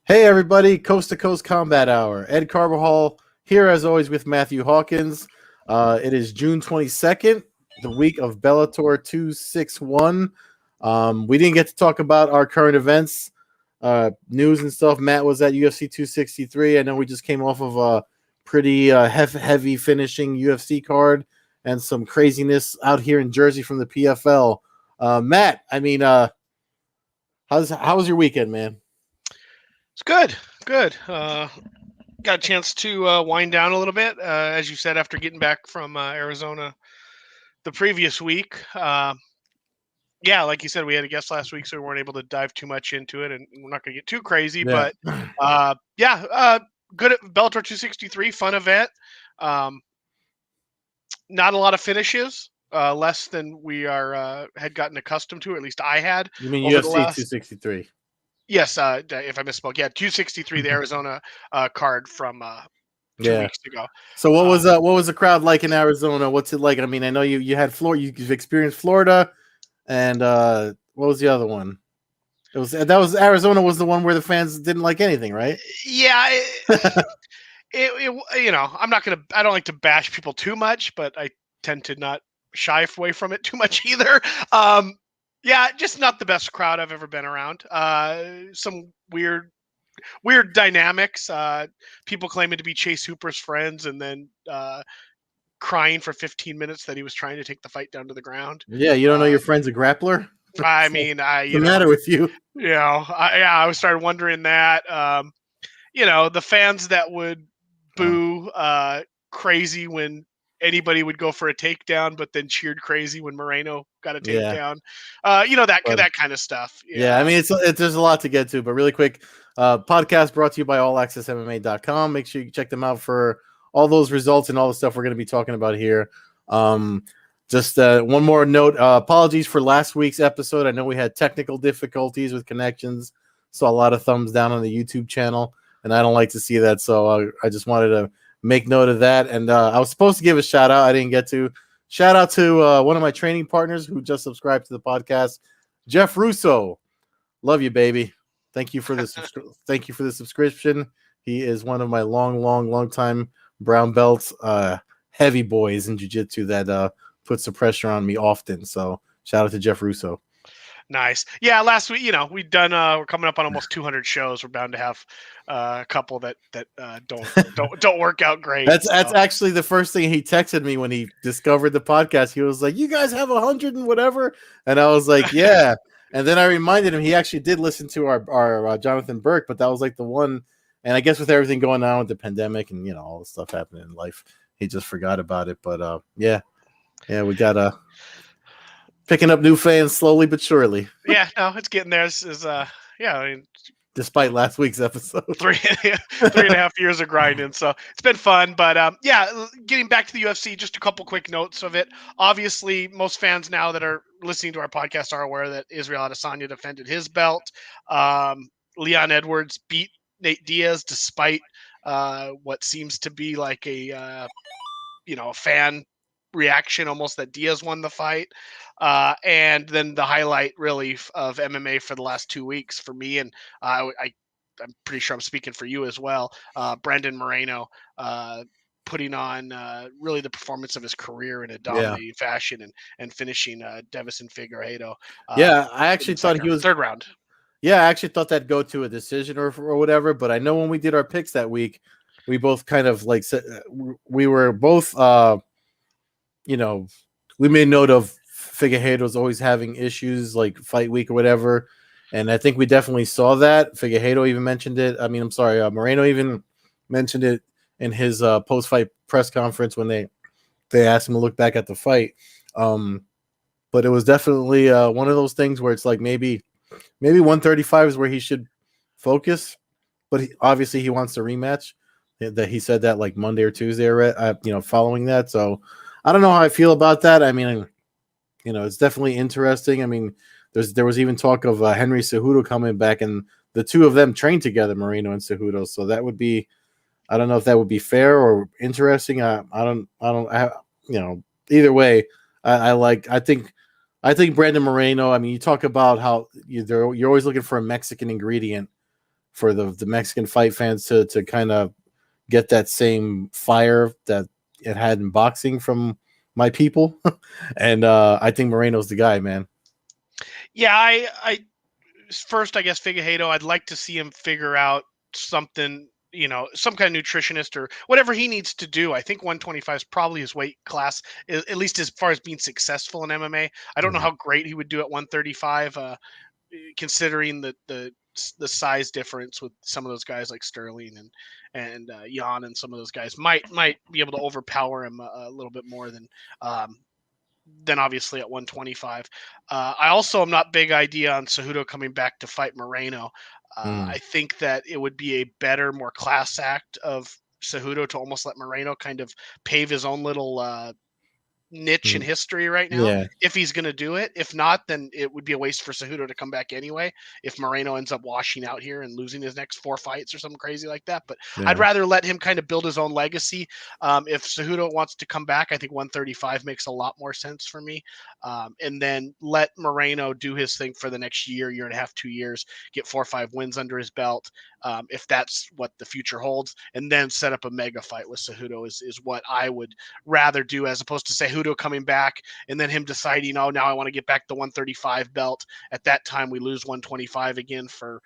Hey everybody, Coast to Coast Combat Hour. Ed Carbajal here as always with Matthew Hawkins. It is June 22nd, the week of Bellator 261. We didn't get to talk about our current events, news and stuff. Matt was at UFC 263. I know we just came off of a pretty heavy finishing UFC card and some craziness out here in Jersey from the PFL. Matt, how was your weekend, man? It's good. Got a chance to wind down a little bit, as you said, after getting back from Arizona the previous week. Yeah, like you said, we had a guest last week, so we weren't able to dive too much into it, and we're not going to get too crazy. Yeah. But good at Bellator 263, fun event. Not a lot of finishes, less than we are had gotten accustomed to. Or at least I had. You mean Over UFC the last 263? Yes, if I misspoke, yeah, 263, the Arizona card from 2 Yeah. weeks ago. So what was the crowd like in Arizona? What's it like? I mean, I know you had Florida, you've experienced Florida, and what was the other one? That was Arizona was the one where the fans didn't like anything, right? Yeah, I don't like to bash people too much, but I tend to not shy away from it too much either. Yeah, just not the best crowd I've ever been around. Some weird dynamics. People claiming to be Chase Hooper's friends, and then crying for 15 minutes that he was trying to take the fight down to the ground. Yeah, you don't know your friend's a grappler? I mean, What's the matter with you? I started wondering that. The fans that would boo crazy when anybody would go for a takedown, but then cheered crazy when Moreno got a takedown. That kind of stuff. Yeah, I mean, it's there's a lot to get to, but really quick, podcast brought to you by AllAccessMMA.com. Make sure you check them out for all those results and all the stuff we're going to be talking about here. Just one more note. Apologies for last week's episode. I know we had technical difficulties with connections. Saw a lot of thumbs down on the YouTube channel, and I don't like to see that. So I just wanted to make note of that. And I was supposed to give a shout out. I didn't get to. Shout out to one of my training partners who just subscribed to the podcast, Jeff Russo. Love you, baby. Thank you for the thank you for the subscription. He is one of my long time brown belts, heavy boys in jiu-jitsu that puts the pressure on me often. So shout out to Jeff Russo. Nice. Yeah, last week, we've done. We're coming up on almost 200 shows. We're bound to have a couple that don't work out great. That's actually the first thing he texted me when he discovered the podcast. He was like, "You guys have 100 and whatever," and I was like, "Yeah." And then I reminded him he actually did listen to our Jonathan Burke, but that was like the one. And I guess with everything going on with the pandemic and all the stuff happening in life, he just forgot about it. But yeah, we got picking up new fans slowly but surely. Yeah, no, it's getting there. Despite last week's episode, 3.5 years of grinding, so it's been fun. But getting back to the UFC, just a couple quick notes of it. Obviously, most fans now that are listening to our podcast are aware that Israel Adesanya defended his belt. Leon Edwards beat Nate Diaz despite what seems to be like a fan reaction almost that Diaz won the fight. And then the highlight really of MMA for the last 2 weeks for me, and I'm pretty sure I'm speaking for you as well, Brandon Moreno putting on really the performance of his career in a dominating fashion and finishing Davison Figueiredo. I actually thought he was third round. Yeah, I actually thought that'd go to a decision or whatever, but I know when we did our picks that week, we both kind of like said we were both we made note of Figueiredo's always having issues like fight week or whatever. And I think we definitely saw that. Figueiredo even mentioned it. I mean, I'm sorry, Moreno even mentioned it in his post-fight press conference when they asked him to look back at the fight. But it was definitely one of those things where it's like maybe 135 is where he should focus. But obviously he wants to rematch. That he said that like Monday or Tuesday, following that. So I don't know how I feel about that. I mean, it's definitely interesting. I mean, there was even talk of Henry Cejudo coming back, and the two of them trained together, Moreno and Cejudo. So that would be, I don't know if that would be fair or interesting. Either way, I think Brandon Moreno. I mean, you talk about how you're always looking for a Mexican ingredient for the Mexican fight fans to kind of get that same fire that it had in boxing from my people. And I think Moreno's the guy, man. Yeah, I first, I guess Figueiredo, I'd like to see him figure out something, some kind of nutritionist or whatever he needs to do. I think 125 is probably his weight class, at least as far as being successful in MMA. I don't know how great he would do at 135, considering the size difference with some of those guys like Sterling and Jan, and some of those guys might be able to overpower him a little bit more than obviously at 125. I also am not big idea on Cejudo coming back to fight Moreno. I think that it would be a better, more class act of Cejudo to almost let Moreno kind of pave his own little niche in history right now, Yeah. if he's going to do it. If not, then it would be a waste for Cejudo to come back anyway, if Moreno ends up washing out here and losing his next 4 fights or something crazy like that. But I'd rather let him kind of build his own legacy. If Cejudo wants to come back, I think 135 makes a lot more sense for me. And then let Moreno do his thing for the next year and a half, 2 years, get 4 or 5 wins under his belt, if that's what the future holds, and then set up a mega fight with Cejudo is what I would rather do, as opposed to Cejudo coming back and then him deciding, oh, now I want to get back the 135 belt. At that time, we lose 125 again for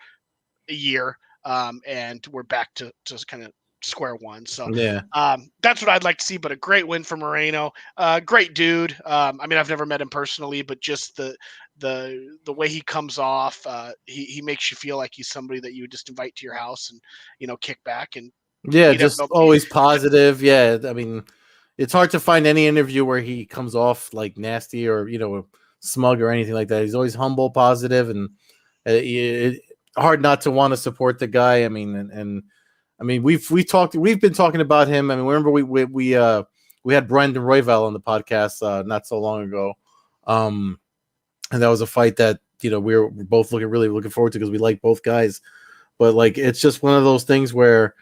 a year, and we're back to kind of square one. So that's what I'd like to see. But a great win for Moreno. Great dude. I mean, I've never met him personally, but just the way he comes off, he makes you feel like he's somebody that you would just invite to your house and kick back and just always positive. Yeah, I mean, it's hard to find any interview where he comes off like nasty or smug or anything like that. He's always humble, positive, and hard not to want to support the guy. I mean, and I mean, we've been talking about him. I mean, remember we had Brendan Royval on the podcast not so long ago, and that was a fight that we were both really looking forward to because we like both guys. But like, it's just one of those things where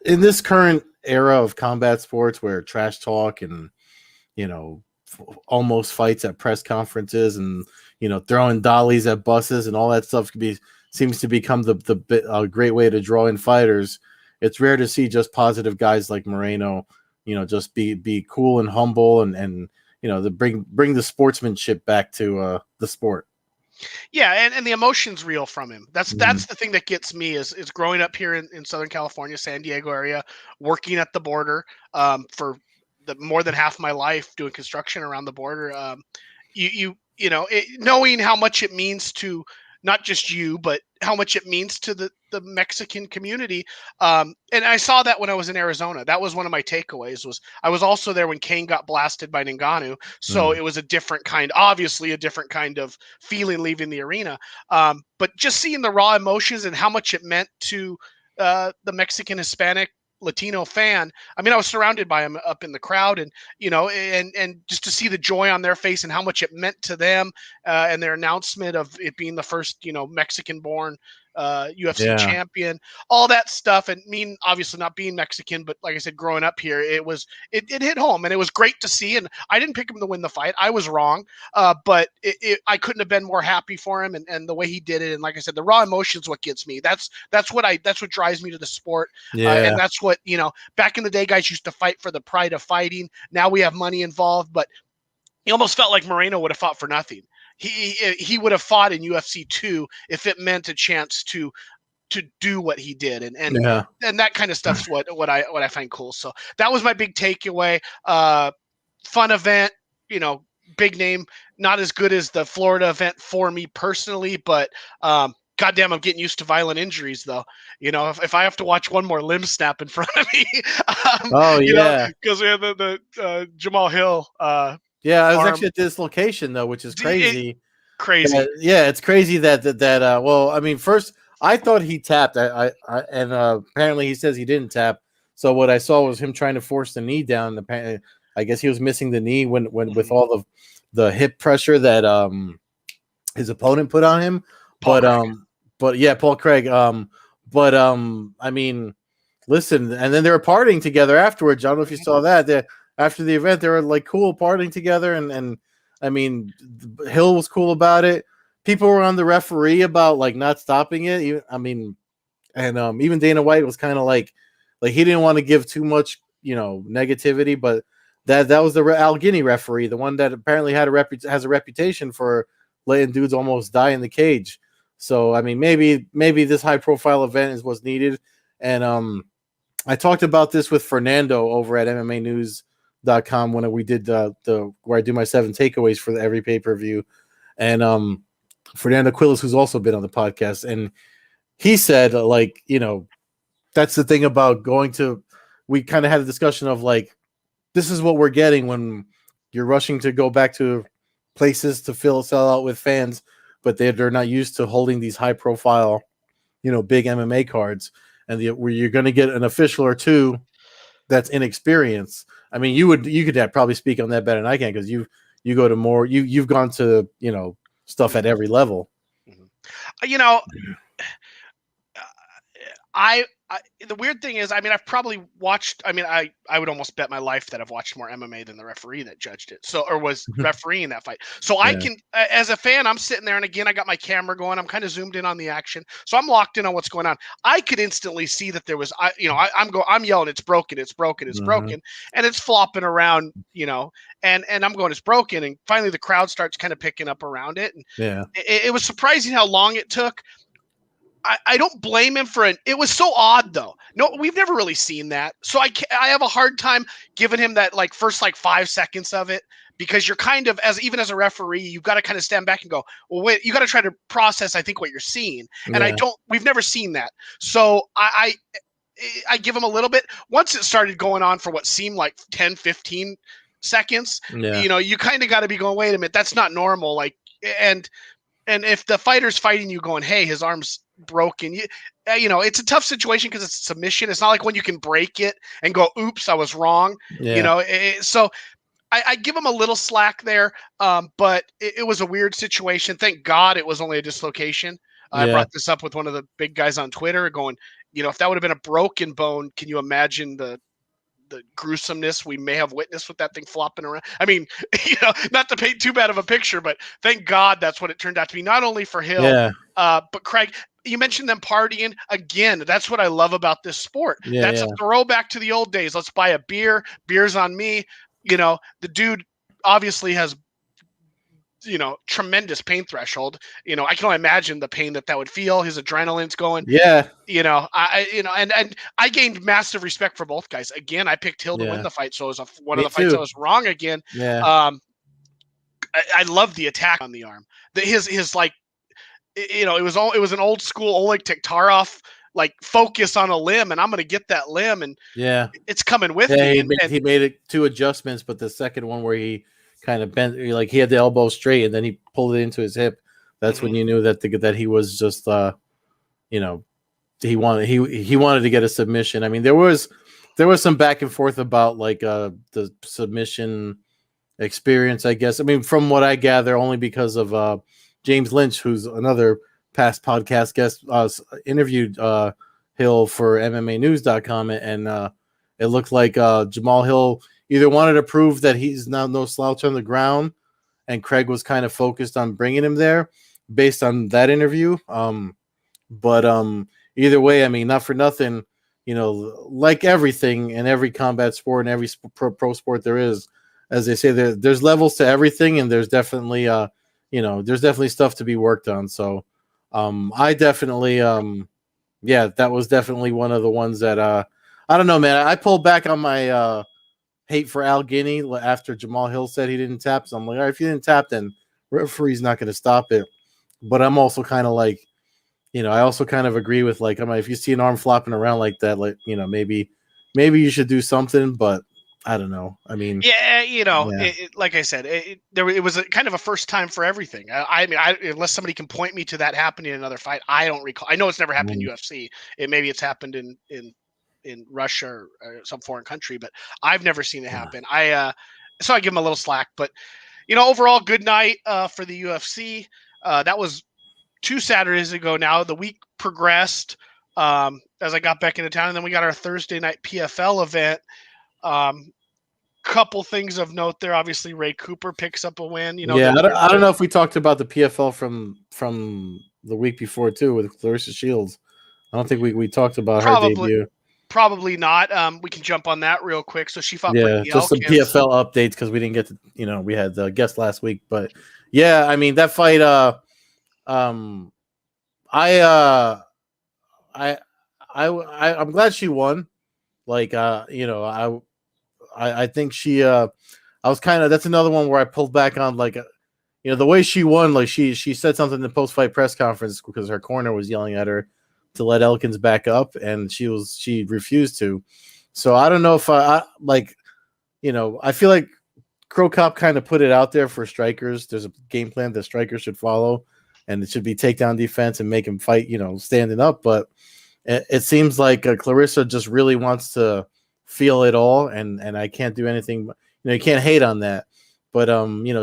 in this current era of combat sports where trash talk and almost fights at press conferences and throwing dollies at buses and all that stuff seems to become a great way to draw in fighters. It's rare to see just positive guys like Moreno just be cool and humble and bring the sportsmanship back to the sport. Yeah, and the emotion's real from him. That's the thing that gets me is growing up here in Southern California, San Diego area, working at the border for more than half my life, doing construction around the border. Knowing how much it means to not just you, but how much it means to the Mexican community. And I saw that when I was in Arizona. That was one of my takeaways. I was also there when Kane got blasted by Ngannou. So it was obviously a different kind of feeling leaving the arena. But just seeing the raw emotions and how much it meant to the Mexican, Hispanic, Latino fan. I mean, I was surrounded by them up in the crowd, and and just to see the joy on their face and how much it meant to them, and their announcement of it being the first Mexican-born UFC champion, all that stuff. And obviously not being Mexican, but like I said, growing up here, it hit home, and it was great to see. And I didn't pick him to win the fight. I was wrong, but I couldn't have been more happy for him and the way he did it. And like I said, the raw emotions what gets me. That's what drives me to the sport. And that's what back in the day, guys used to fight for the pride of fighting. Now we have money involved, but he almost felt like Moreno would have fought for nothing. He would have fought in UFC 2 if it meant a chance to do what he did, and that kind of stuff's what I find cool. So that was my big takeaway. Fun event, big name, not as good as the Florida event for me personally, but goddamn, I'm getting used to violent injuries, though. If I have to watch one more limb snap in front of me, because we have the Jamal Hill. Yeah, I was actually at dislocation though, which is crazy. Crazy. It's crazy that. Well, I mean, first I thought he tapped. And apparently he says he didn't tap. So what I saw was him trying to force the knee down. Apparently, I guess he was missing the knee when with all the hip pressure that his opponent put on him. Paul Craig. I mean, listen, and then they were partying together afterwards. I don't know if you saw that. After the event, they were like cool partying together, and I mean, Hill was cool about it. people were on the referee about like not stopping it. I mean, and even Dana White was kind of like he didn't want to give too much, negativity, but that was the Al Guinea referee, the one that apparently has a reputation for letting dudes almost die in the cage. So I mean, maybe this high profile event is what's needed. And I talked about this with Fernando over at MMAnews.com when we did where I do my 7 takeaways for every pay-per-view. And Fernando Quiles, who's also been on the podcast, and he said, like, that's the thing about going to. We kind of had a discussion of like, this is what we're getting when you're rushing to go back to places to sell out with fans, but they're not used to holding these high profile, big MMA cards, and where you're going to get an official or two that's inexperienced. I mean, you could probably speak on that better than I can, because you go to more, you've gone to stuff at every level. The weird thing is, I mean, I've probably watched. I mean, I would almost bet my life that I've watched more MMA than the referee that judged it. So, or was refereeing that fight. So I can, as a fan, I'm sitting there, and again, I got my camera going. I'm kind of zoomed in on the action, so I'm locked in on what's going on. I could instantly see that there was, I'm yelling, it's broken, it's broken, it's broken, and it's flopping around, and I'm going, it's broken, and finally the crowd starts kind of picking up around it, and it was surprising how long it took. I don't blame him for it. It was so odd, though. No, we've never really seen that. So I have a hard time giving him that first 5 seconds of it, because you're kind of, even as a referee, you've got to kind of stand back and go, well, wait, you got to try to process, I think, what you're seeing. And we've never seen that. So I give him a little bit. Once it started going on for what seemed like 10, 15 seconds, you kind of got to be going, wait a minute, that's not normal. And if the fighter's fighting you going, hey, his arm's broken, it's a tough situation because it's a submission. It's not like when you can break it and go, oops, I was wrong. So I give him a little slack there, but it was a weird situation. Thank God it was only a dislocation. I brought this up with one of the big guys on Twitter going, if that would have been a broken bone, can you imagine the gruesomeness we may have witnessed with that thing flopping around? I mean, not to paint too bad of a picture, but thank God that's what it turned out to be, not only for Hill, but Craig, you mentioned them partying again. That's what I love about this sport. That's a throwback to the old days. Let's buy a beer. Beer's on me. The dude obviously has, tremendous pain threshold. I can only imagine the pain that would feel. His adrenaline's going. And I gained massive respect for both guys. Again, I picked Hill to win the fight, so it was one of the fights I was wrong again. I love the attack on the arm. His it was an old school Oleg Tiktarov focus on a limb, and I'm going to get that limb, and it's coming with me. He made it 2 adjustments, but the second one where he kind of bent, he had the elbow straight, and then he pulled it into his hip. That's when you knew that he was just he wanted to get a submission. I mean, there was some back and forth about the submission experience, I guess. I mean, from what I gather, only because of James Lynch, who's another past podcast guest, interviewed Hill for MMAnews.com, and it looked like Jamal Hill either wanted to prove that he's now no slouch on the ground, and Craig was kind of focused on bringing him there based on that interview. But either way, I mean, not for nothing, like everything in every combat sport and every pro sport there is, as they say, there's levels to everything, and there's definitely there's definitely stuff to be worked on. So I definitely that was definitely one of the ones that I don't know, man. I pulled back on my hate for Al Guinea after Jamal Hill said he didn't tap. So I'm like, all right, if you didn't tap, then referee's not going to stop it. But I'm also kind of like, I also kind of agree with if you see an arm flopping around like that, maybe you should do something. But I don't know. I mean, like I said, it was a kind of a first time for everything. I mean, unless somebody can point me to that happening in another fight, I don't recall. I know it's never happened in UFC. Maybe it's happened in Russia or some foreign country, but I've never seen it happen. So I give him a little slack, but overall, good night for the UFC. That was 2 Saturdays ago now. The week progressed as I got back into town, and then we got our Thursday night PFL event. couple things of note there. Obviously, Ray Cooper picks up a win. Yeah, I don't know if we talked about the PFL from the week before too with Clarissa Shields. I don't think we talked about her debut. Probably not. We can jump on that real quick. So she fought Brittany just some Elkins. PFL updates because we didn't get to, we had the guest last week, but yeah, I mean that fight. I'm glad she won. Like, I think she. I was that's another one where I pulled back on the way she won. Like she said something in the post fight press conference because her corner was yelling at her to let Elkins back up, and she refused to. So I don't know if I feel like Crow Cop kind of put it out there for strikers. There's a game plan that strikers should follow, and it should be takedown defense and make him fight, standing up. But it seems like Clarissa just really wants to feel it all, and I can't do anything. You can't hate on that. But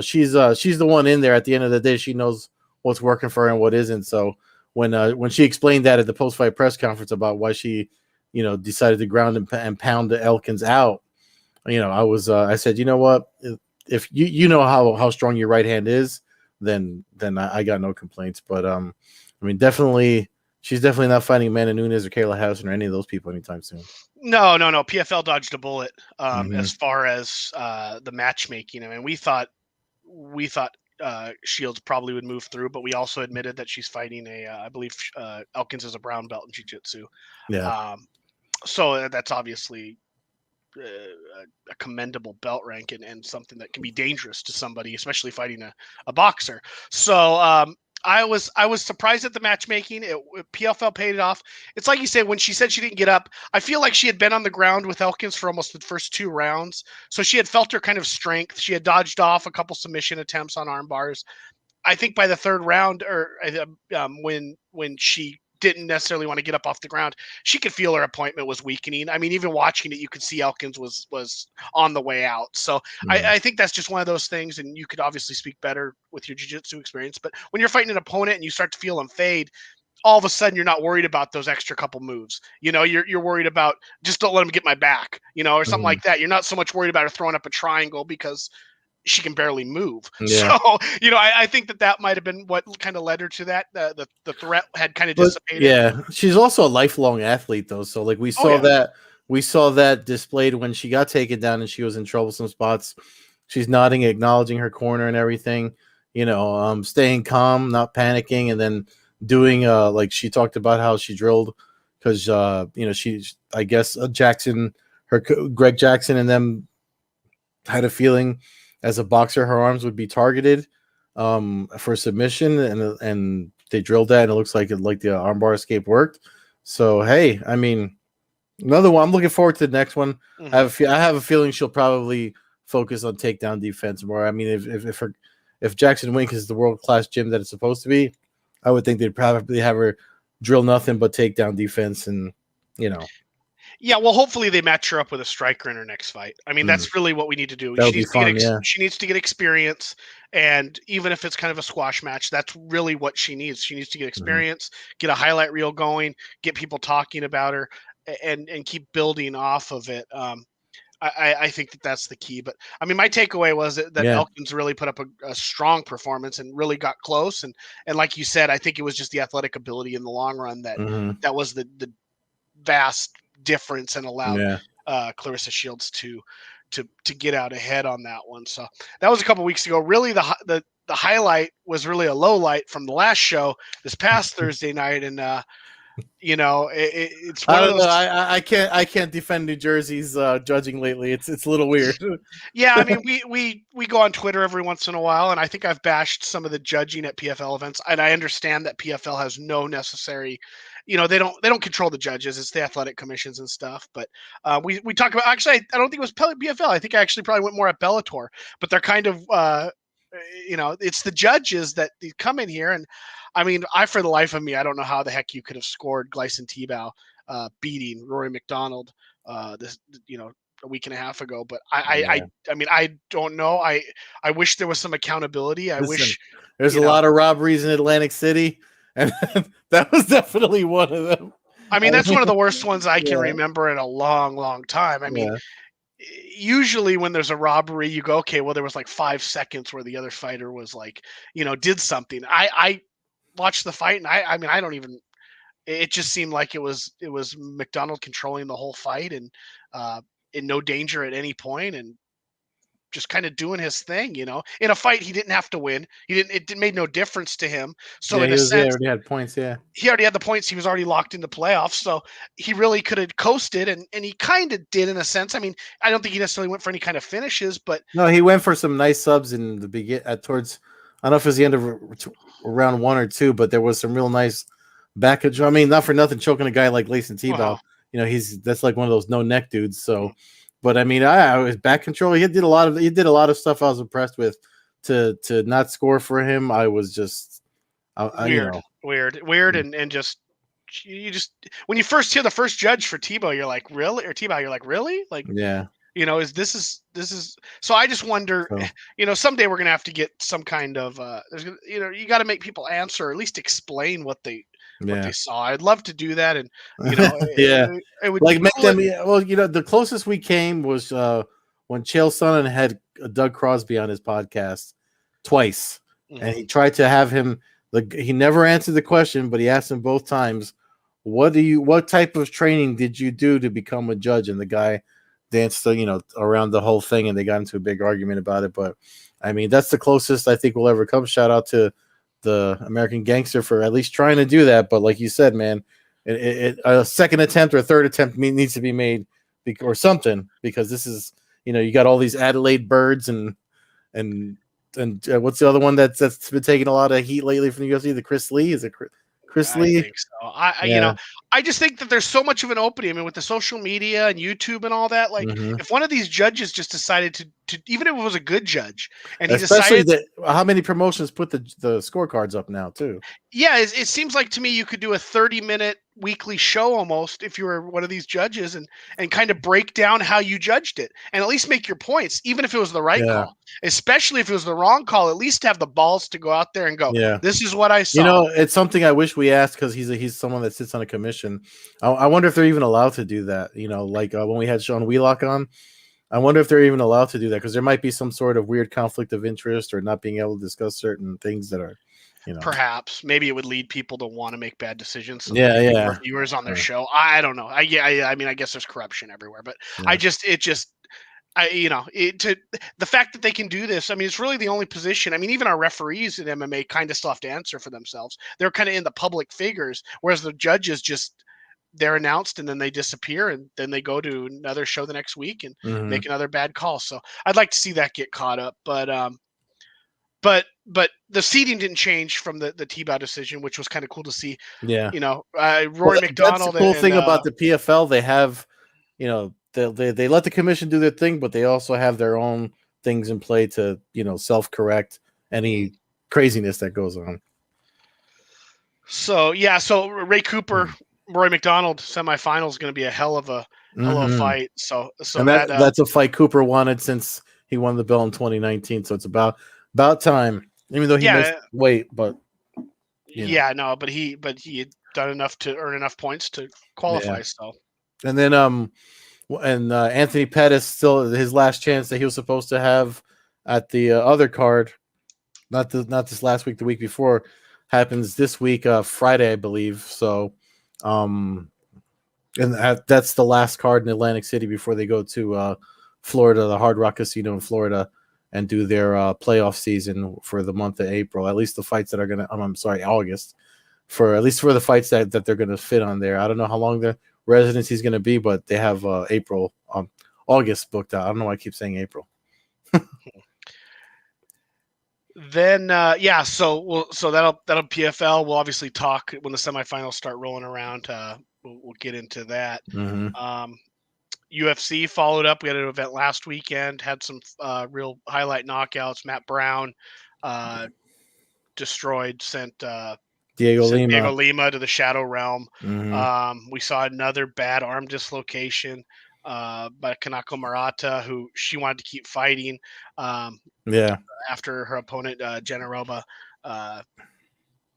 she's the one in there. At the end of the day, she knows what's working for her and what isn't. So when she explained that at the post fight press conference about why she decided to ground and pound the Elkins out, I said, you know what, if you know how strong your right hand is, then I got no complaints. But definitely she's definitely not fighting Amanda Nunes or Kayla Harrison or any of those people anytime soon. No. PFL dodged a bullet as far as the matchmaking. I mean, we thought Shields probably would move through, but we also admitted that she's fighting I believe Elkins is a brown belt in jiu-jitsu. Yeah. So that's obviously a commendable belt rank and something that can be dangerous to somebody, especially fighting a boxer. So I was surprised at the matchmaking. PFL paid it off. It's like you said, when she said she didn't get up, I feel like she had been on the ground with Elkins for almost the first 2 rounds. So she had felt her kind of strength. She had dodged off a couple submission attempts on arm bars. I think by the 3rd round, or when she didn't necessarily want to get up off the ground, she could feel her appointment was weakening. I mean, even watching it, you could see Elkins was on the way out. So I think that's just one of those things, and you could obviously speak better with your jiu-jitsu experience. But when you're fighting an opponent and you start to feel them fade, all of a sudden you're not worried about those extra couple moves. You're worried about just don't let him get my back, or something like that. You're not so much worried about her throwing up a triangle because she can barely move. Yeah. So, I think that might have been what kind of led her to that. The threat had kind of dissipated. Yeah. She's also a lifelong athlete though. So we saw that displayed when she got taken down and she was in troublesome spots. She's nodding, acknowledging her corner and everything, staying calm, not panicking. And then doing, like she talked about how she drilled because, she's, I guess, Greg Jackson and them had a feeling as a boxer, her arms would be targeted for submission, and they drilled that, and it looks like the armbar escape worked. So hey, I mean, another one. I'm looking forward to the next one. I have a feeling she'll probably focus on takedown defense more. I mean, if Jackson Wink is the world class gym that it's supposed to be, I would think they'd probably have her drill nothing but takedown defense, and Yeah, well, hopefully they match her up with a striker in her next fight. I mean, that's really what we need to do. She needs to get experience, and even if it's kind of a squash match, that's really what she needs. She needs to get experience, get a highlight reel going, get people talking about her, and keep building off of it. I think that's the key. But I mean, my takeaway was that Elkins really put up a strong performance and really got close. And like you said, I think it was just the athletic ability in the long run that was the vast difference and allowed Clarissa Shields to get out ahead on that one. So that was a couple weeks ago. Really, the highlight was really a low light from the last show this past Thursday night, and it's one of those. I can't defend New Jersey's judging lately. It's a little weird. Yeah, I mean, we go on Twitter every once in a while, and I think I've bashed some of the judging at PFL events, and I understand that PFL has no necessary. They don't control the judges. It's the athletic commissions and stuff. But we talk about, actually, I don't think it was PFL. I think I actually probably went more at Bellator. But they're kind of it's the judges that come in here, and I mean, for the life of me, I don't know how the heck you could have scored Gleison Tebow beating Rory McDonald a week and a half ago. But I mean, I don't know. I wish there was some accountability. There's a lot of robberies in Atlantic City, and that was definitely one of them. I mean, that's one of the worst ones I can remember in a long, long time. I mean, usually when there's a robbery, you go, okay, well, there was like 5 seconds where the other fighter was like, did something. I watched the fight, and I mean, I don't even. It just seemed like it was McDonald controlling the whole fight, and in no danger at any point, and just kind of doing his thing. In a fight he didn't have to win. He didn't. Made no difference to him. So Yeah, in a he sense, already had points. Yeah, he already had the points. He was already locked into playoffs. So he really could have coasted, and he kind of did in a sense. I mean, I don't think he necessarily went for any kind of finishes, but no, he went for some nice subs in the towards. I don't know if it was the end of round 1 or 2, but there was some real nice back control. I mean, not for nothing, choking a guy like Layson Tebow. That's like one of those no neck dudes. So, but I mean, I was back control. He did a lot of stuff. I was impressed with. To not score for him, I was just weird, and just you just when you first hear the first judge for Tebow, you're like, really? Or Tebow, you're like, really? Like, yeah. is this is so I just wonder, So, someday we're gonna have to get some kind of you got to make people answer, or at least explain what they saw. I'd love to do that, and yeah, it would like be make cool. them. Well, the closest we came was when Chael Sonnen had Doug Crosby on his podcast twice, and he tried to have him. He never answered the question, but he asked him both times, What type of training did you do to become a judge?" And the guy danced, around the whole thing, and they got into a big argument about it. But I mean, that's the closest I think we'll ever come. Shout out to the American Gangster for at least trying to do that. But like you said, man, a second attempt or a third attempt needs to be made, or something, because this is, you got all these Adelaide birds and what's the other one that's been taking a lot of heat lately from the UFC? The Chris Lee, is it Chris Lee? I think so. I just think that there's so much of an opening. I mean, with the social media and YouTube and all that, like if one of these judges just decided to even if it was a good judge, and he especially decided how many promotions put the scorecards up now too. Yeah, it seems like to me you could do a 30-minute weekly show almost if you were one of these judges, and kind of break down how you judged it, and at least make your points, even if it was the right call. Especially if it was the wrong call, at least have the balls to go out there and go, this is what I saw. It's something I wish we asked, because he's someone that sits on a commission. I wonder if they're even allowed to do that. Like when we had Sean Wheelock on, I wonder if they're even allowed to do that, because there might be some sort of weird conflict of interest, or not being able to discuss certain things that are, perhaps maybe it would lead people to want to make bad decisions. So viewers on their show. I don't know. I mean, I guess there's corruption everywhere, but the fact that they can do this, I mean, it's really the only position. I mean, even our referees in MMA kind of still have to answer for themselves. They're kind of in the public figures, whereas the judges they're announced and then they disappear, and then they go to another show the next week and make another bad call. So I'd like to see that get caught up, but the seeding didn't change from the Tebow decision, which was kind of cool to see. Yeah, Rory McDonald. That's the cool thing about the PFL. They have, they let the commission do their thing, but they also have their own things in play to, self-correct any craziness that goes on. So Ray Cooper, Rory McDonald semifinal is going to be a hell of a fight. So that's a fight Cooper wanted since he won the belt in 2019. So it's about time, even though he missed weight. But but he had done enough to earn enough points to qualify. So and then Anthony Pettis, still his last chance that he was supposed to have at the other card, not this last week, the week before, happens this week, Friday, I believe. So and that's the last card in Atlantic City before they go to Florida, the Hard Rock Casino in Florida, and do their playoff season for the month of April. At least the fights that are going to, August, for the fights that they're going to fit on there. I don't know how long the residency is going to be, but they have August booked out. I don't know why I keep saying April. Then so that'll PFL. We'll obviously talk when the semifinals start rolling around. We'll get into that. UFC followed up. We had an event last weekend, had some real highlight knockouts. Matt Brown sent Diego Lima to the Shadow Realm. We saw another bad arm dislocation by Kanako Murata, who she wanted to keep fighting. After her opponent Generoba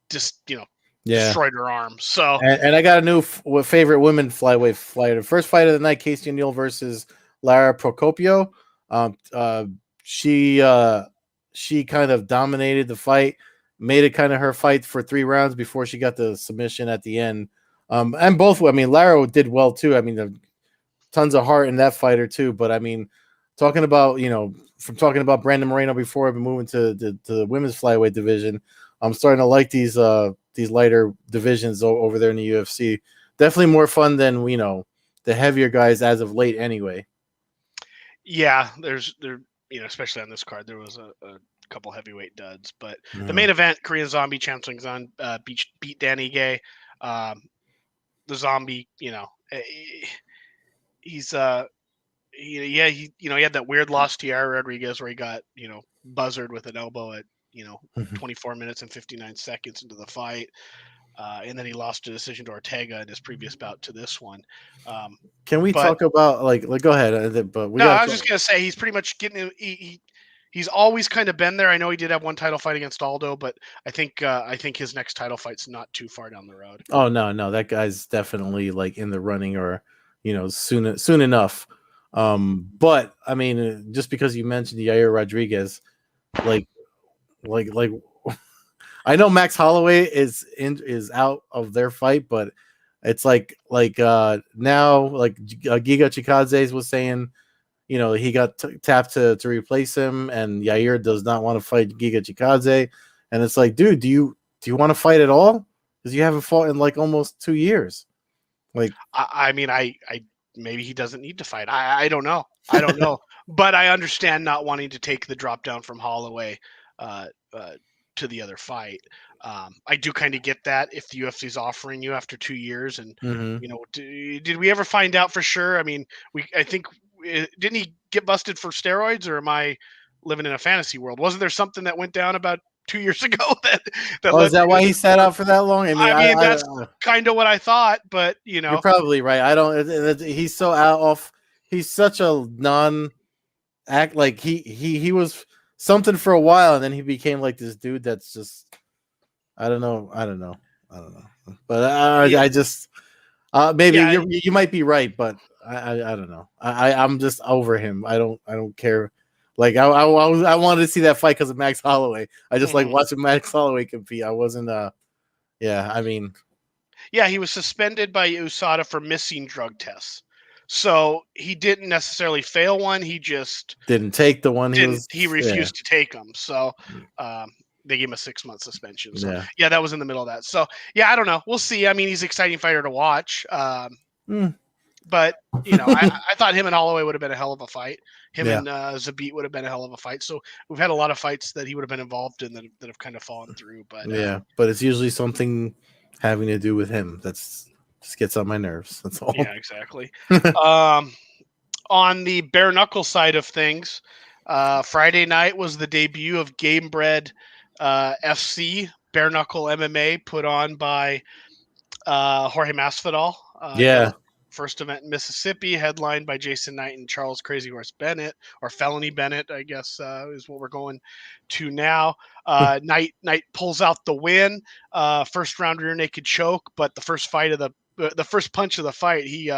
destroyed her arm. So and I got a new favorite women flyweight fighter. First fight of the night, Casey O'Neill versus Lara Procopio. Um, uh, she kind of dominated the fight, made it kind of her fight for 3 rounds before she got the submission at the end. And both, I mean, Lara did well too. I mean, tons of heart in that fighter too. But I mean, talking about from talking about Brandon Moreno before, I've been moving to the women's flyweight division. I'm starting to like these lighter divisions over there in the UFC. Definitely more fun than the heavier guys as of late. Anyway. Yeah, especially on this card, there was a couple heavyweight duds, but the Mhm. main event, Korean Zombie Chan Sung Zan beat Danny Gay. The Zombie, he's he had that weird loss to Yair Rodriguez where he got buzzard with an elbow at 24 minutes and 59 seconds into the fight. And then he lost a decision to Ortega in his previous bout to this one. Can we but talk about go ahead? But we no, got. I was just gonna say he's pretty much getting he's always kind of been there. I know he did have one title fight against Aldo, but I think his next title fight's not too far down the road. Oh no, that guy's definitely like in the running, or soon enough. But I mean, just because you mentioned Yair Rodriguez, like I know Max Holloway is out of their fight, but it's now Giga Chikadze was saying, he got tapped to replace him, and Yair does not want to fight Giga Chikadze, and it's like, dude, do you want to fight at all? Because you haven't fought in like almost 2 years. Like, I mean, I maybe he doesn't need to fight. I don't know. I don't know, but I understand not wanting to take the drop down from Holloway to the other fight. I do kind of get that if the UFC is offering you after 2 years, and did we ever find out for sure? I mean, I think didn't he get busted for steroids, or am I living in a fantasy world? Wasn't there something that went down about 2 years ago that is that why he sat out for that long? I mean, that's kind of what I thought, but you're probably right. I don't. He's so out off. He's such a non-act. Like he was something for a while, and then he became like this dude that's just. I don't know. But I just maybe you might be right, but I don't know. I'm just over him. I don't care. Like I wanted to see that fight because of Max Holloway. I just like watching Max Holloway compete. I wasn't. I mean. Yeah, he was suspended by USADA for missing drug tests. So he didn't necessarily fail one. He just didn't take the one. He refused to take them. So they gave him a 6-month suspension. So yeah, that was in the middle of that. So yeah, I don't know. We'll see. I mean, he's an exciting fighter to watch. But I thought him and Holloway would have been a hell of a fight. Him and Zabit would have been a hell of a fight. So we've had a lot of fights that he would have been involved in that have kind of fallen through. But but it's usually something having to do with him. That's just gets on my nerves. That's all. Yeah, exactly. On the bare knuckle side of things, Friday night was the debut of Game Bread FC, bare knuckle MMA, put on by Jorge Masvidal. First event in Mississippi, headlined by Jason Knight and Charles Crazy Horse Bennett, or Felony Bennett, I guess is what we're going to now. Knight pulls out the win, first round rear naked choke, but the first fight of the first punch of the fight, he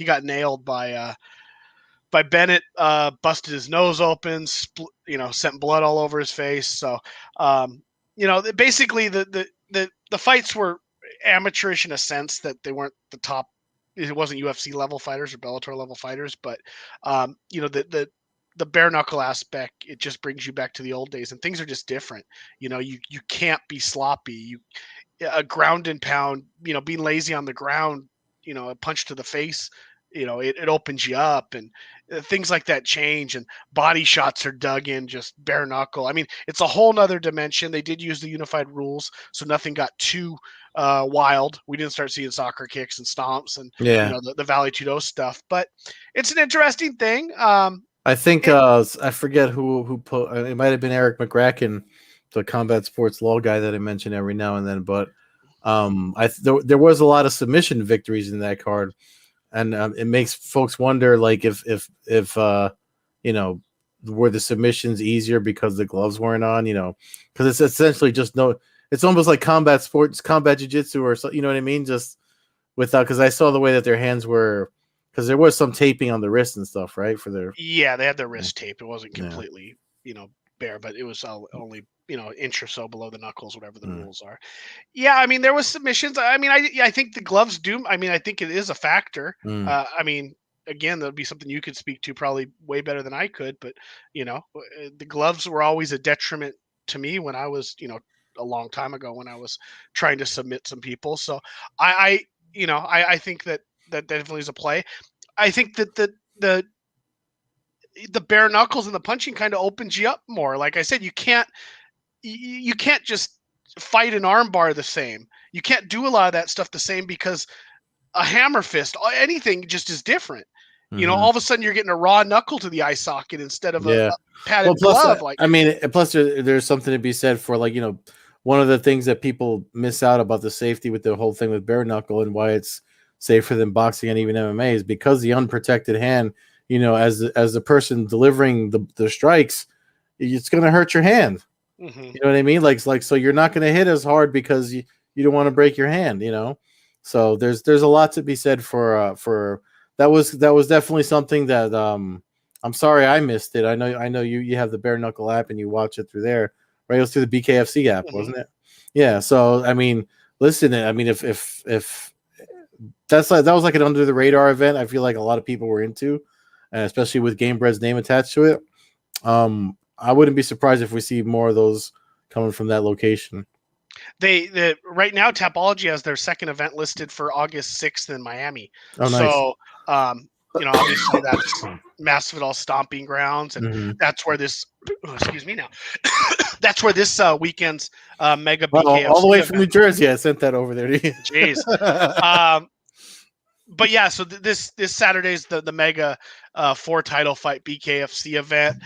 got nailed by Bennett, busted his nose open, sent blood all over his face. So, basically the fights were amateurish in a sense that they weren't the top. It wasn't UFC level fighters or Bellator level fighters, but the bare knuckle aspect, it just brings you back to the old days, and things are just different. You can't be sloppy. A ground and pound, being lazy on the ground, a punch to the face, it opens you up, and things like that change, and body shots are dug in just bare knuckle. I mean, it's a whole nother dimension. They did use the unified rules, so nothing got too wild. We didn't start seeing soccer kicks and stomps and the Valley Tudo stuff, but it's an interesting thing. I think I forget who put it. Might have been Eric McCracken, the combat sports law guy that I mention every now and then, but there was a lot of submission victories in that card. And it makes folks wonder, like, if were the submissions easier because the gloves weren't on, because it's essentially just it's almost like combat sports, combat jiu-jitsu, or so, you know what I mean? Just without, because I saw the way that their hands were because there was some taping on the wrist and stuff, right? For their Yeah, they had their wrist taped. It wasn't yeah. completely, bare, but it was only, inch or so below the knuckles, whatever the rules are. Yeah, I mean, there was submissions. I mean, I think the gloves do. I mean, I think it is a factor. I mean, again, that would be something you could speak to probably way better than I could. But the gloves were always a detriment to me when I was, a long time ago when I was trying to submit some people. So I think that definitely is a play. I think that the bare knuckles and the punching kind of opens you up more. Like I said, you can't just fight an armbar the same. You can't do a lot of that stuff the same because a hammer fist, anything just is different. All of a sudden you're getting a raw knuckle to the eye socket instead of a padded plus, glove. Like, I mean, plus there's something to be said for like one of the things that people miss out about the safety with the whole thing with bare knuckle and why it's safer than boxing and even MMA is because the unprotected hand. As the person delivering the strikes, it's going to hurt your hand. mm-hmm. You know what I mean? Like so you're not going to hit as hard because you don't want to break your hand. So there's a lot to be said for that was definitely something that I'm sorry I missed it. I know you have the bare knuckle app and you watch it through there, right? It was through the BKFC app, wasn't it? Yeah. So I mean, listen, I mean if that was like an under the radar event, I feel like a lot of people were into. Especially with Gamebred's name attached to it. I wouldn't be surprised if we see more of those coming from that location. They right now Tapology has their second event listed for August 6th in Miami. Oh, nice. So obviously that's Masvidal stomping grounds, and that's where this excuse me now. That's where this weekend's mega BKFC all the way event. from New Jersey. I sent that over there to you. Jeez. But yeah, so this Saturday's the mega 4 title fight BKFC event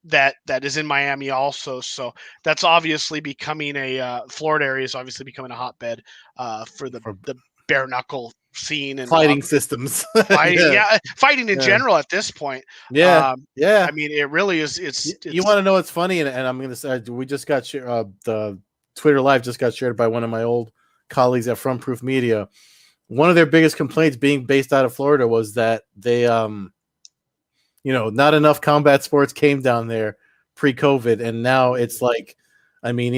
that is in Miami also. So that's obviously becoming Florida area is obviously becoming a hotbed for the bare knuckle scene and fighting systems. Fighting in general at this point. Yeah. I mean, it really is. It's you want to know what's funny, and I'm going to say we just got the Twitter live just got shared by one of my old colleagues at Front Proof Media. One of their biggest complaints being based out of Florida was that they, not enough combat sports came down there pre-COVID. And now it's like, I mean,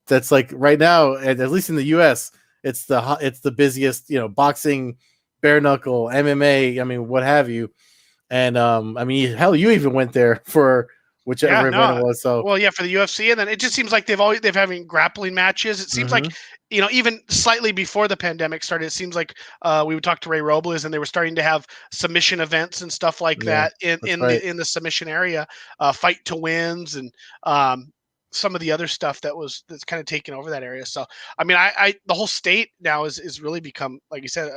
that's like right now, at least in the US, it's the busiest, boxing, bare knuckle, MMA, I mean, what have you. And, I mean, hell, you even went there for whichever event it was. So, well, yeah, for the UFC. And then it just seems like they've having grappling matches. It seems like, even slightly before the pandemic started, it seems like we would talk to Ray Robles and they were starting to have submission events and stuff like that in the submission area, fight to wins and some of the other stuff that's kind of taken over that area. So, I mean, the whole state now is really become, like you said,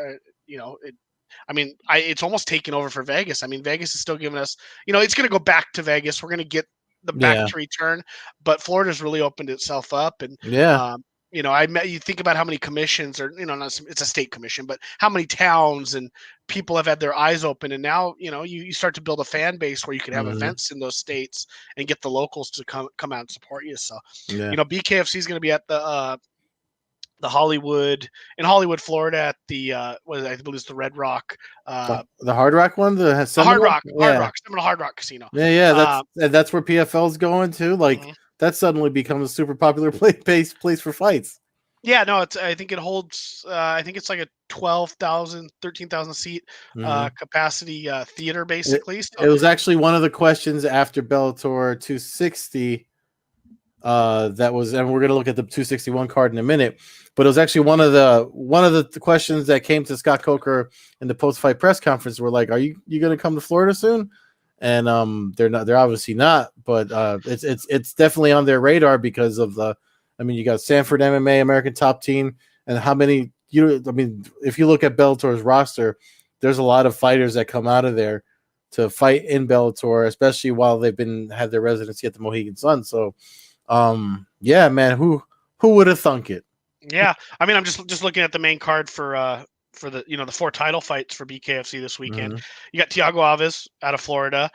it's almost taken over for Vegas. I mean, Vegas is still giving us, it's going to go back to Vegas. We're going to get the back to return, but Florida's really opened itself up. And, you think about how many commissions or, it's a state commission, but how many towns and people have had their eyes open. And now, you start to build a fan base where you can have events in those states and get the locals to come out and support you. So, BKFC is going to be at the Hollywood, Florida at the I believe it's the Red Rock, the Hard Rock one, the Hard Rock, Seminole Hard Rock Casino. That's where PFL's going to. Like that suddenly becomes a super popular place for fights. Yeah, no, I think it holds. I think it's like a 12,000, 13,000 seat capacity theater, basically. It was actually one of the questions after Bellator 260. That was, and we're gonna look at the 261 card in a minute. But it was actually one of the questions that came to Scott Coker in the post-fight press conference. Were like, "Are you going to come to Florida soon?" And they're not. They're obviously not. But it's definitely on their radar because of the. I mean, you got Sanford MMA, American Top Team, and how many? If you look at Bellator's roster, there's a lot of fighters that come out of there to fight in Bellator, especially while they've had their residency at the Mohegan Sun. So, yeah, man, who would have thunk it? Yeah, I mean, I'm just looking at the main card for the the 4 title fights for BKFC this weekend. You got Thiago Alves out of Florida,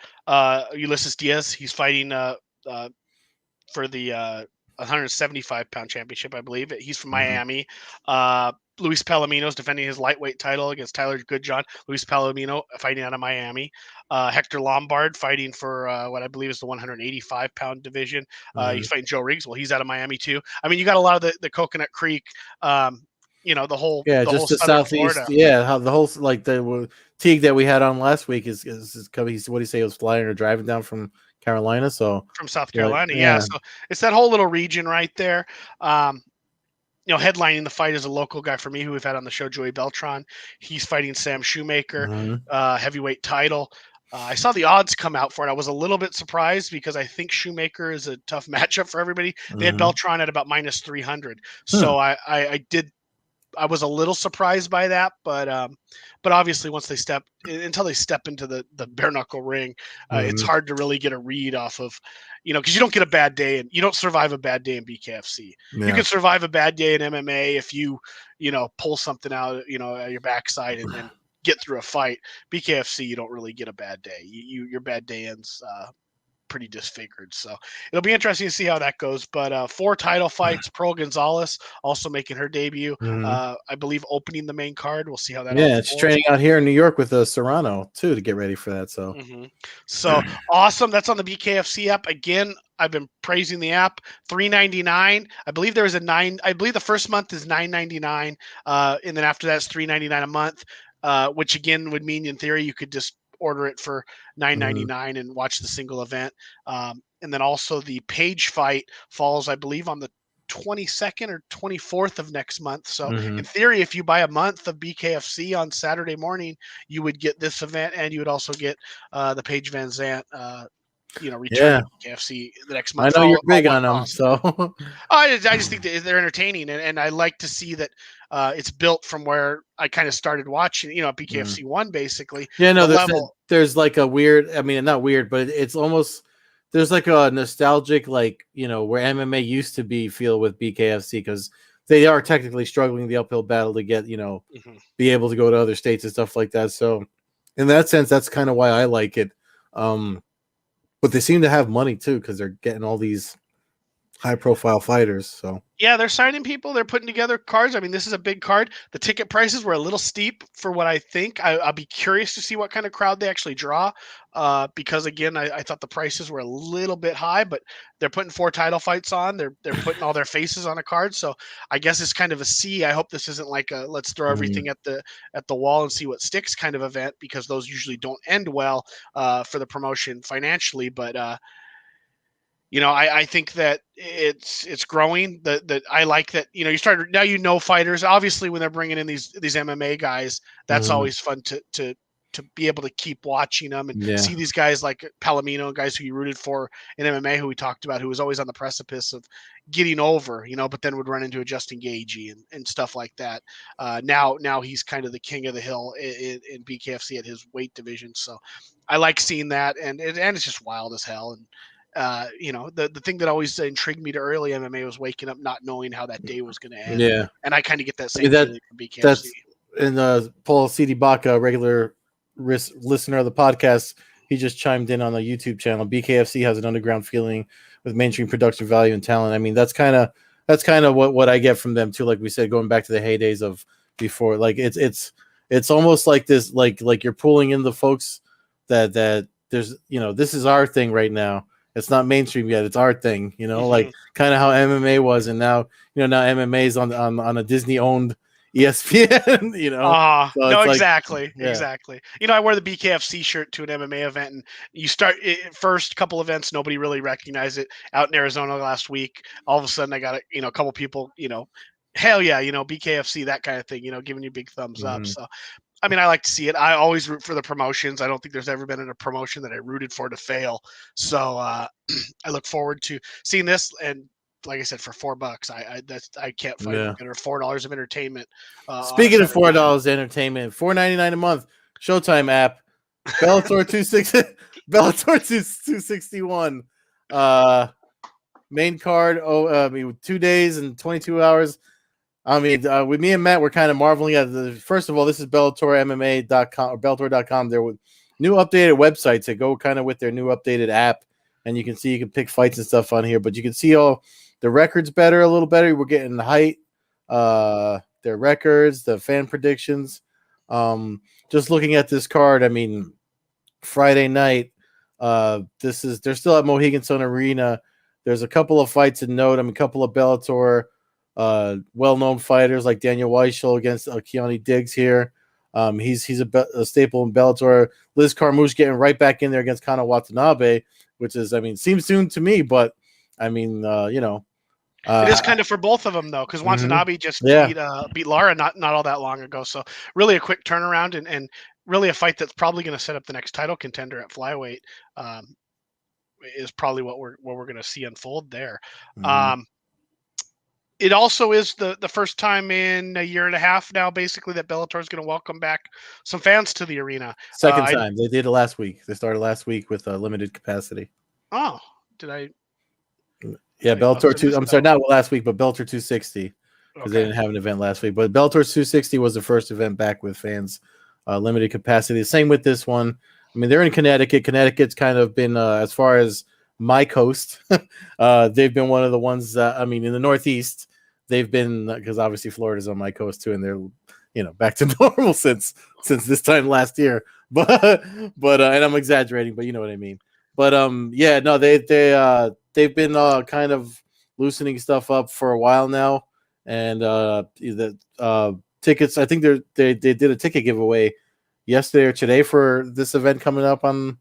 Ulysses Diaz. He's fighting for the 175-pound championship, I believe. He's from Mhm. Miami. Luis Palomino's defending his lightweight title against Tyler Goodjohn. Luis Palomino fighting out of Miami. Hector Lombard fighting for what I believe is the 185-pound division. He's fighting Joe Riggs. Well, he's out of Miami too. I mean, you got a lot of the Coconut Creek, the whole Just the southern southeast. Florida. Yeah, how the whole like the Teague that we had on last week is coming. What do you say? He was flying or driving down from Carolina. So From South yeah, Carolina, yeah. yeah. So it's that whole little region right there. Headlining the fight is a local guy for me who we've had on the show, Joey Beltran. He's fighting Sam Shoemaker, Mhm. heavyweight title. I saw the odds come out for it. I was a little bit surprised because I think Shoemaker is a tough matchup for everybody. They had Mhm. Beltran at about minus 300. Hmm. So I was a little surprised by that, but obviously once until they step into the bare knuckle ring, it's Mhm. hard to really get a read off of, because you don't get a bad day and you don't survive a bad day in BKFC. You Yeah. can survive a bad day in MMA if you pull something out, at your backside and get through a fight. BKFC, you don't really get a bad day. Your bad day ends pretty disfigured. So it'll be interesting to see how that goes. But 4 title fights. Pearl Gonzalez also making her debut. Mhm. I believe opening the main card. We'll see how that Yeah, she's unfolds. training out here in New York with Serrano too to get ready for that. So So awesome. That's on the BKFC app. Again, I've been praising the app. $3.99. I believe there is a 9. I believe the first month is $9.99. And then after that, it's $3.99 a month. Which again would mean in theory you could just order it for $9.99 and watch the single event. And then also the Page fight falls, I believe, on the 22nd or 24th of next month. So in theory, if you buy a month of BKFC on Saturday morning, you would get this event and you would also get the Paige Van Zant, return yeah, to BKFC the next I month know for you're all big one on them. cost. So I just think that they're entertaining, and I like to see that it's built from where I kind of started watching, Mm. BKFC 1, basically. yeah, no, The level. there's like a weird. I mean, not weird, but it's almost there's like a nostalgic where MMA used to be feel with BKFC because they are technically struggling the uphill battle to get Mhm. be able to go to other states and stuff like that. So in that sense, that's kind of why I like it. Um, but they seem to have money too because they're getting all these high profile fighters. So Yeah, they're signing people. They're putting together cards. I mean, this is a big card. The ticket prices were a little steep for what I think. I'll be curious to see what kind of crowd they actually draw. Because again, I thought the prices were a little bit high, but they're putting 4 title fights on. They're putting all their faces on a card. So I guess it's kind of a C. I hope this isn't like a let's throw everything at the wall and see what sticks kind of event, because those usually don't end well for the promotion financially. But I think that it's growing. That I like that. You start now. Fighters obviously when they're bringing in these MMA guys, that's mhm. always fun to be able to keep watching them and Yeah, see these guys like Palomino, guys who you rooted for in MMA, who we talked about, who was always on the precipice of getting over, but then would run into a Justin Gagey and stuff like that. Now he's kind of the king of the hill in BKFC at his weight division. So I like seeing that, and it's just wild as hell. And the thing that always intrigued me to early MMA was waking up not knowing how that day was going to end, yeah. and I kind of get that I mean same feeling from BKFC. that's and Paul C.D. Baca, regular listener of the podcast, he just chimed in on the YouTube channel. BKFC has an underground feeling with mainstream production value and talent. I mean, that's kind of what I get from them too. Like we said, going back to the heydays of before, like it's almost like this, like you're pulling in the folks that there's this is our thing right now. It's not mainstream yet. It's our thing, Hmm. like kind of how MMA was, and now now MMA is on a Disney owned ESPN. So No, it's like, exactly, yeah. exactly. I wear the BKFC shirt to an MMA event, and you start first couple events, nobody really recognized it. Out in Arizona last week, all of a sudden I got a couple people, hell yeah, BKFC, that kind of thing, giving you big thumbs up. Mhm. So I mean, I like to see it. I always root for the promotions. I don't think there's ever been in a promotion that I rooted for to fail. So I look forward to seeing this. And like I said, for $4, I can't find it Yeah. better. $4 of entertainment on a Speaking of Saturday night. $4 entertainment, $4.99 a month, Showtime app, Bellator 26, Bellator 261, main card. I mean, 2 days and 22 hours. I mean, with me and Matt, we're kind of marveling at first of all, this is BellatorMMA.com or Bellator.com. There with new updated websites that go kind of with their new updated app and you can pick fights and stuff on here. But you can see all the records better, a little better. We're getting the height, their records, the fan predictions. Just looking at this card, I mean, Friday night. They're still at Mohegan Sun Arena. There's a couple of fights in note. I mean, a couple of Bellator well-known fighters like Daniel Weichel against Keanu Diggs here. He's a staple in Bellator. Liz Carmouche getting right back in there against Kana Watanabe, which is, I mean, seems soon to me, but I mean, it is kind of for both of them though, because Watanabe just beat Lara not all that long ago. So really a quick turnaround and really a fight that's probably going to set up the next title contender at flyweight. Is probably what we're going to see unfold there. It also is the first time in a year and a half now, basically, that Bellator is going to welcome back some fans to the arena. Second time. They did it last week. They started last week with a limited capacity. Oh, did I? Yeah, Bellator 2. I'm sorry, not last week, but Bellator 260, because they didn't have an event last week. But Bellator 260 was the first event back with fans, limited capacity. Same with this one. I mean, they're in Connecticut. Connecticut's kind of been, as far as my coast, they've been one of the ones that, I mean, in the Northeast, they've been, because obviously Florida's on my coast too, and they're, back to normal since this time last year. But and I'm exaggerating, but you know what I mean. But they've been kind of loosening stuff up for a while now, and the tickets. I think they did a ticket giveaway yesterday or today for this event coming up on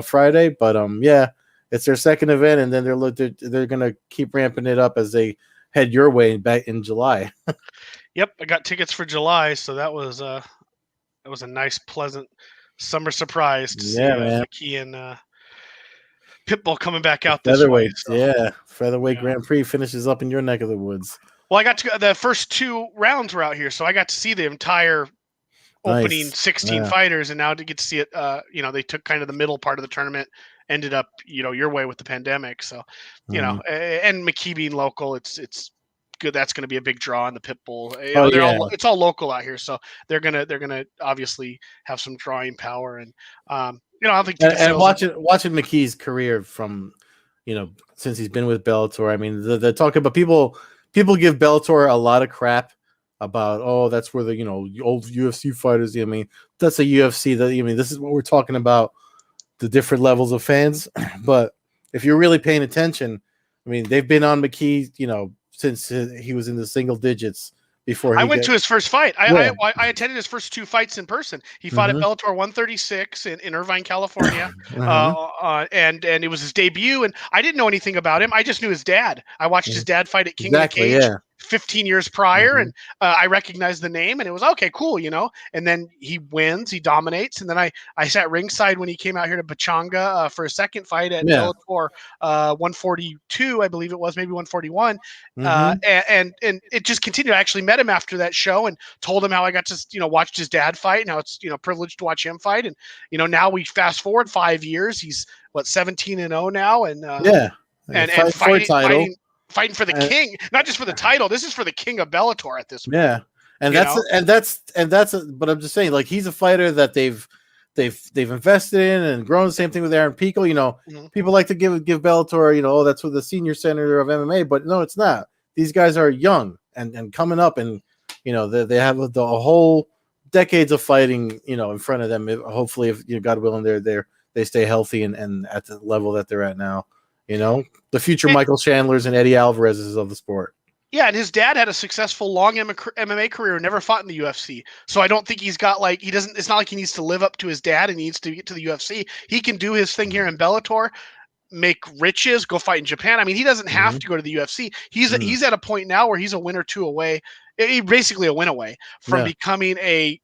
Friday. But it's their second event, and then they're gonna keep ramping it up as they head your way back in July. Yep, I got tickets for July, so that was a nice, pleasant summer surprise to see McKee and Pitbull coming back out this way. So. Featherweight Grand Prix finishes up in your neck of the woods. Well, I got to the first two rounds were out here, so I got to see the entire opening 16 fighters, and now to get to see it, they took kind of the middle part of the tournament, ended up, your way with the pandemic. So, and McKee being local, it's good. That's going to be a big draw in the Pitbull. It's all local out here, so they're gonna obviously have some drawing power, and I don't think. And watching McKee's career from, since he's been with Bellator. I mean, the talk about people give Bellator a lot of crap about, that's where the old UFC fighters. I mean, that's a UFC this is what we're talking about, the different levels of fans. But if you're really paying attention, I mean, they've been on McKee, since he was in the single digits before. I went to his first fight. I attended his first two fights in person. He fought at Bellator 136 in Irvine, California, and it was his debut. And I didn't know anything about him. I just knew his dad. I watched his dad fight at King of the Cage 15 years prior, and I recognized the name, and it was okay, cool, And then he wins, he dominates, and then I sat ringside when he came out here to Pachanga for a second fight at Bellator 142, I believe it was, maybe 141, and it just continued. I actually met him after that show and told him how I got to watched his dad fight and how it's privileged to watch him fight, and now we fast forward 5 years, he's 17-0 now, and and fighting for the king, not just for the title. This is for the king of Bellator at this point. Yeah, and that's. But I'm just saying, like, he's a fighter that they've invested in and grown. The same thing with Aaron Pico. People like to give Bellator, that's with the senior center of MMA, but no, it's not. These guys are young and coming up, and they have the whole decades of fighting, in front of them. Hopefully, if God willing, they stay healthy and at the level that they're at now. The future Michael Chandlers and Eddie Alvarez's of the sport. Yeah, and his dad had a successful long MMA career and never fought in the UFC. So I don't think he's got it's not like he needs to live up to his dad and he needs to get to the UFC. He can do his thing here in Bellator, make riches, go fight in Japan. I mean, he doesn't have to go to the UFC. He's at a point now where he's a win or two away, basically a win away from becoming a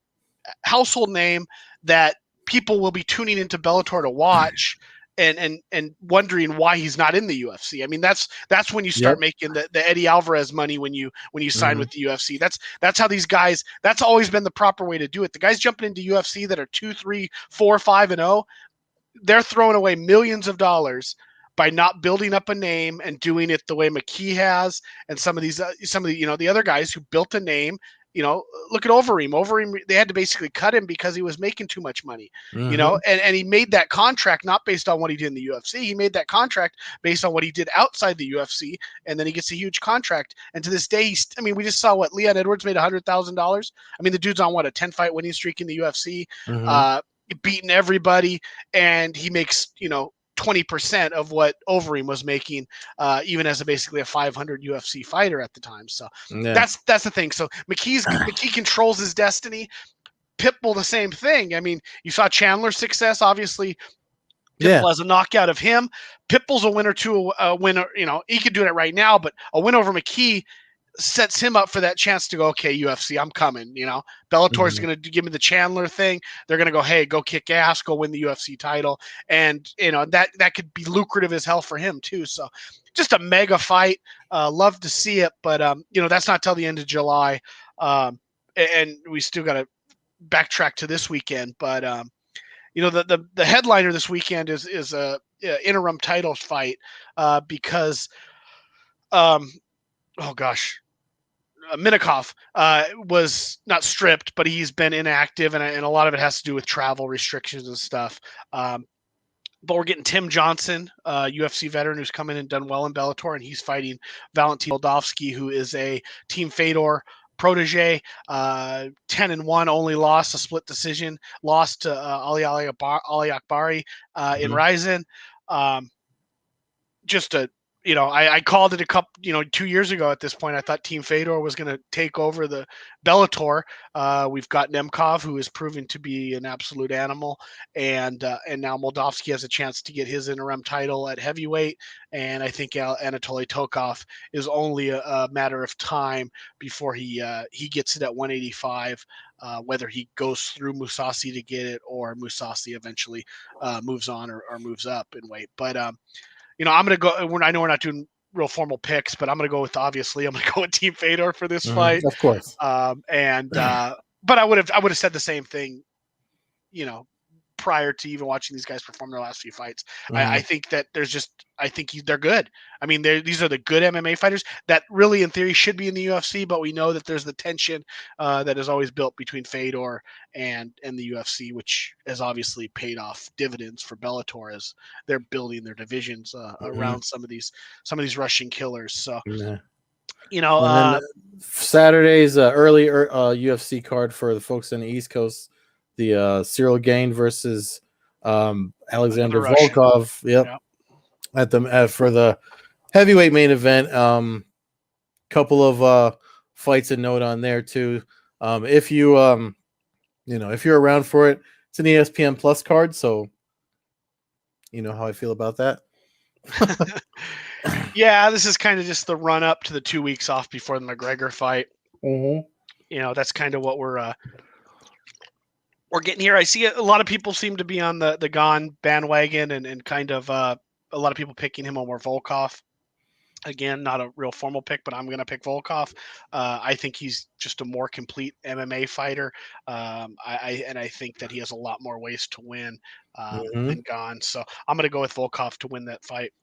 household name that people will be tuning into Bellator to watch. And wondering why he's not in the UFC. I mean, that's when you start making the Eddie Alvarez money when you sign with the UFC. That's how these guys. That's always been the proper way to do it. The guys jumping into UFC that are 2, 3, 4, 5-0, they're throwing away millions of dollars by not building up a name and doing it the way McKee has, and some of the other guys who built a name look at Overeem. Overeem, they had to basically cut him because he was making too much money, Mhm. and he made that contract not based on what he did in the UFC. He made that contract based on what he did outside the UFC, and then he gets a huge contract. And to this day, we just saw what Leon Edwards made $100,000. I mean, the dude's on what, a 10-fight winning streak in the UFC, Mhm. beating everybody, and he makes 20% of what Overeem was making, even as basically a 500 UFC fighter at the time. So Yeah. that's the thing. So McKee controls his destiny. Pitbull, the same thing. I mean, you saw Chandler's success. Obviously, Yeah. Pitbull has a knockout of him. Pitbull's a winner too. A winner. He could do it right now, but a win over McKee sets him up for that chance to go, okay, UFC, I'm coming. Bellator's Mhm. going to give me the Chandler thing. They're going to go, hey, go kick ass, go win the UFC title. And, that could be lucrative as hell for him too. So just a mega fight. Love to see it, but, that's not till the end of July. And we still got to backtrack to this weekend. But, the headliner this weekend is a interim title fight because, oh gosh, Minikov was not stripped, but he's been inactive, and a lot of it has to do with travel restrictions and stuff. But we're getting Tim Johnson, UFC veteran who's come in and done well in Bellator, and he's fighting Valentin Moldavsky, who is a Team Fedor protege. 10-1, only lost a split decision, lost to Ali Akbari in Mhm. Ryzen. Just I called it a couple, 2 years ago at this point. I thought Team Fedor was going to take over the Bellator. We've got Nemkov, who is proving to be an absolute animal, and now Moldavsky has a chance to get his interim title at heavyweight. And I think Anatoly Tokov is only a matter of time before he gets it at 185. Whether he goes through Musasi to get it, or Musasi eventually moves on or moves up in weight. But I'm going to go. I know we're not doing real formal picks, but I'm going to go with, obviously, I'm going to go with Team Fedor for this Mhm. fight. Of course. But I would have said the same thing, you know, prior to even watching these guys perform their last few fights. I Mhm. think that they're good. I mean, these are the good MMA fighters that really, in theory, should be in the UFC, but we know that there's the tension that is always built between Fedor and the UFC, which has obviously paid off dividends for Bellator as they're building their divisions Mhm. around some of these Russian killers. So, Yeah. you know, And then Saturday's early UFC card for the folks on the East Coast, the Cyril Gain versus another Alexander Russian. Volkov. Yep, Yeah. at the for the heavyweight main event. Couple of fights to note on there too. If you if you're around for it, it's an ESPN Plus card, so you know how I feel about that. Yeah, this is kind of just the run up to the 2 weeks off before the McGregor fight. Mm-hmm. That's kind of what we're getting here. I see a lot of people seem to be on the Gone bandwagon, and kind of a lot of people picking him over Volkov. Again, not a real formal pick, but I'm going to pick Volkov. I think he's just a more complete MMA fighter. I think that he has a lot more ways to win Mm-hmm. than Gone. So I'm going to go with Volkov to win that fight.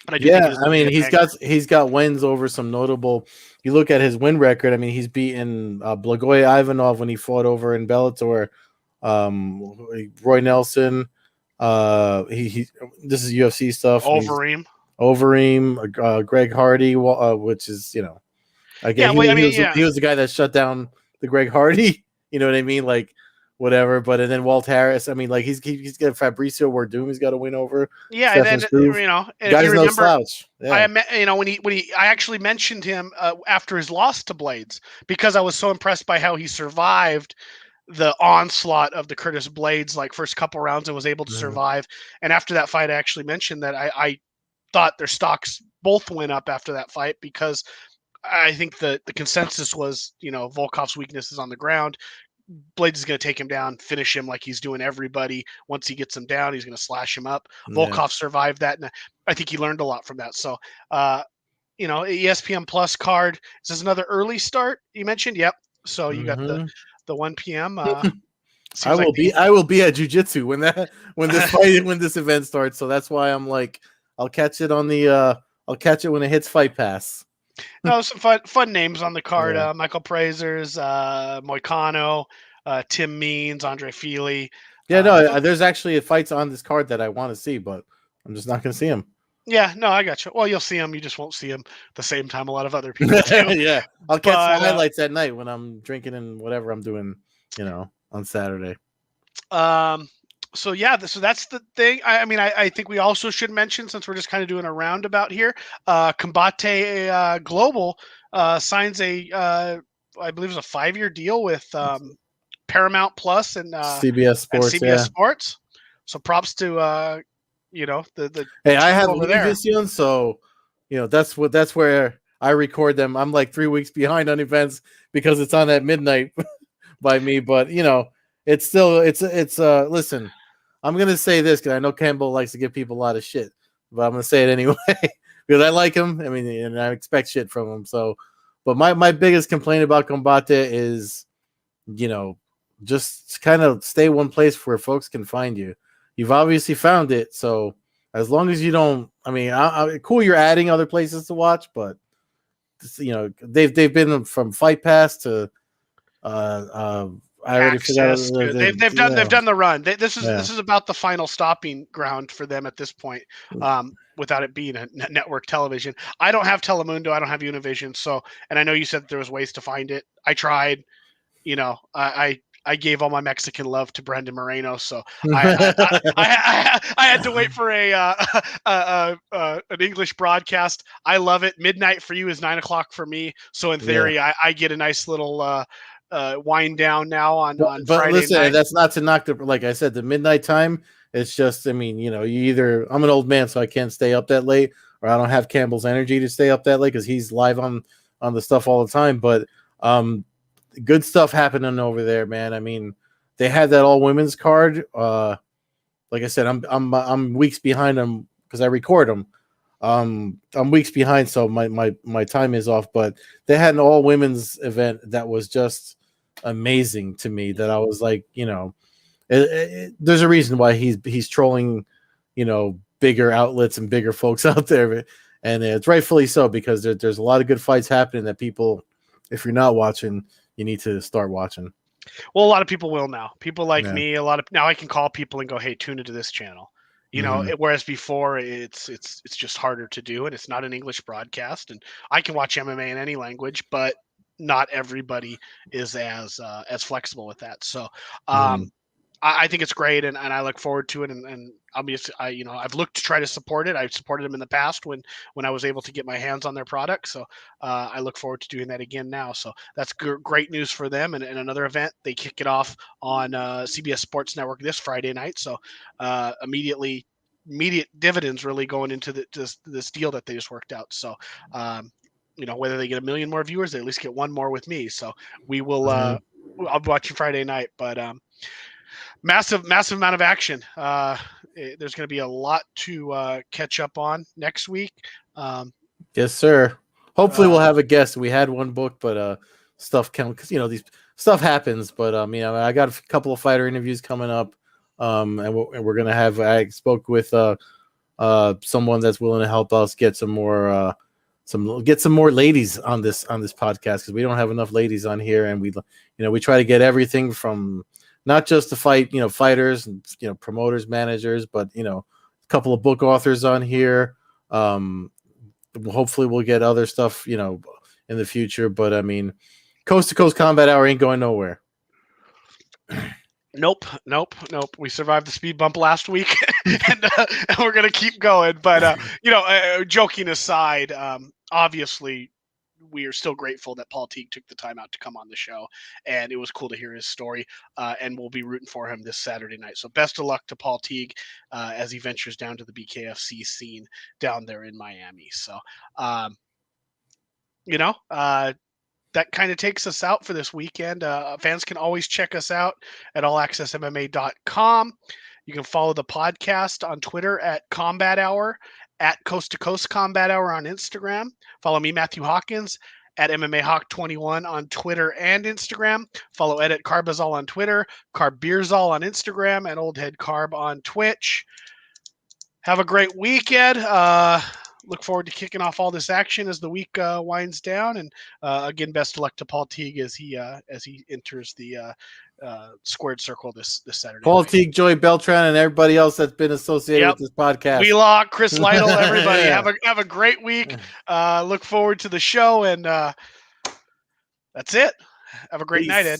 But I do think Yeah, it is I going to mean be a banger. he's got wins over some notable. You look at his win record. I mean, he's beaten Blagoy Ivanov when he fought over in Bellator. Roy Nelson. He this is UFC stuff. And he's Overeem. Overeem, Greg Hardy, which is again Yeah, well, I mean, he yeah. was the guy that shut down the Greg Hardy. You know what I mean? Like whatever. But and then Walt Harris. I mean, like he's got Fabricio Werdum. He's got to win over Yeah, and Stefan then Struve. and if you Guy's no remember, slouch. Yeah. I actually mentioned him after his loss to Blades, because I was so impressed by how he survived the onslaught of the Curtis Blades, like, first couple rounds, and was able to Mhm. survive. And after that fight, I actually mentioned that I thought their stocks both went up after that fight, because I think the consensus was, Volkov's weakness is on the ground. Blades is going to take him down, finish him like he's doing everybody. Once he gets him down, he's going to slash him up. Yeah. Volkov survived that, and I think he learned a lot from that. So, ESPN Plus card. Is this another early start you mentioned? Yep. So you got the Mhm. 1 p.m. Seems like I will be at jujitsu when this event starts. So that's why I'm like, I'll catch it on the I'll catch it when it hits Fight Pass. No, some fun names on the card. Yeah. Michael Prazers, Moicano, Tim Means, Andre Feely. Yeah, no, So, there's actually fights on this card that I want to see, but I'm just not going to see them. yeah, no, I got you. Well, you'll see them. You just won't see them the same time a lot of other people do. Yeah, I'll catch the But highlights at night when I'm drinking and whatever I'm doing, on Saturday. so yeah, so that's the thing. I mean, I think we also should mention, since we're just kind of doing a roundabout here, Combate Global signs I believe it was a 5-year deal with Paramount Plus and CBS Sports, CBS yeah. Sports. So props to the Hey, I team have over there. Univision, so that's where I record them. I'm like 3 weeks behind on events because it's on at midnight by me, but it's still it's listen. I'm gonna say this because I know Campbell likes to give people a lot of shit, but I'm gonna say it anyway because I like him. I mean, and I expect shit from him. So, but my biggest complaint about Combate is, just kind of stay one place where folks can find you. You've obviously found it, so as long as you don't, I mean, cool, you're adding other places to watch, but they've been from Fight Pass to I already forgot. Access to, they've done the run. This is about the final stopping ground for them at this point. Without it being a network television, I don't have Telemundo, I don't have Univision, so, and I know you said that there was ways to find it. I tried. I gave all my Mexican love to Brendan Moreno, so I had to wait for an English broadcast. I love it. Midnight for you is 9:00 for me, so in theory, I get a nice little wind down now on but Friday listen, night. that's not to knock like I said, the midnight time. It's just, I mean, you either, I'm an old man, so I can't stay up that late, or I don't have Campbell's energy to stay up that late because he's live on the stuff all the time. But good stuff happening over there, man. I mean, they had that all women's card. Like I said, I'm weeks behind them because I record them. I'm weeks behind, so my time is off. But they had an all women's event that was just amazing to me. That I was like, there's a reason why he's trolling, bigger outlets and bigger folks out there, and it's rightfully so, because there's a lot of good fights happening that people, if you're not watching, you need to start watching. Well, a lot of people will now. People like me, now I can call people and go, "Hey, tune into this channel." Whereas before it's just harder to do, and it's not an English broadcast, and I can watch MMA in any language, but not everybody is as flexible with that. So, I think it's great, and I look forward to it. And obviously, I've looked to try to support it. I've supported them in the past when I was able to get my hands on their product. So I look forward to doing that again now. So that's great news for them. And another event, they kick it off on CBS Sports Network this Friday night. So immediate dividends really going into this deal that they just worked out. So whether they get 1 million more viewers, they at least get one more with me. So we will. I'll be watching Friday night, but. Massive amount of action. There's going to be a lot to catch up on next week. Yes, sir. Hopefully, we'll have a guest. We had one booked, but stuff can, because these stuff happens. But I got a couple of fighter interviews coming up, and we're gonna have. I spoke with someone that's willing to help us get some more ladies on this podcast, because we don't have enough ladies on here, and we try to get everything from. Not just to fight, fighters and promoters, managers, but a couple of book authors on here. Hopefully, we'll get other stuff, in the future. But I mean, Coast-to-Coast Combat Hour ain't going nowhere. Nope. We survived the speed bump last week, and we're gonna keep going. But joking aside, obviously. We are still grateful that Paul Teague took the time out to come on the show, and it was cool to hear his story, and we'll be rooting for him this Saturday night. So best of luck to Paul Teague as he ventures down to the BKFC scene down there in Miami. So, that kind of takes us out for this weekend. Fans can always check us out at allaccessmma.com. You can follow the podcast on Twitter at Combat Hour, at Coast-to-Coast Combat Hour on Instagram. Follow me, Matthew Hawkins, at MMA Hawk 21 on Twitter and Instagram. Follow Ed at Carbazol on Twitter, Carbeerzol on Instagram, and Old Head Carb on Twitch. Have a great weekend. look forward to kicking off all this action as the week winds down. And again, best of luck to Paul Teague as he enters the squared circle this Saturday. Paul night. Teague, Joey Beltran, and everybody else that's been associated Yep. with this podcast. Wheelock, Chris Lytle, everybody. Have a great week. Look forward to the show, and that's it. Have a great night, Ed.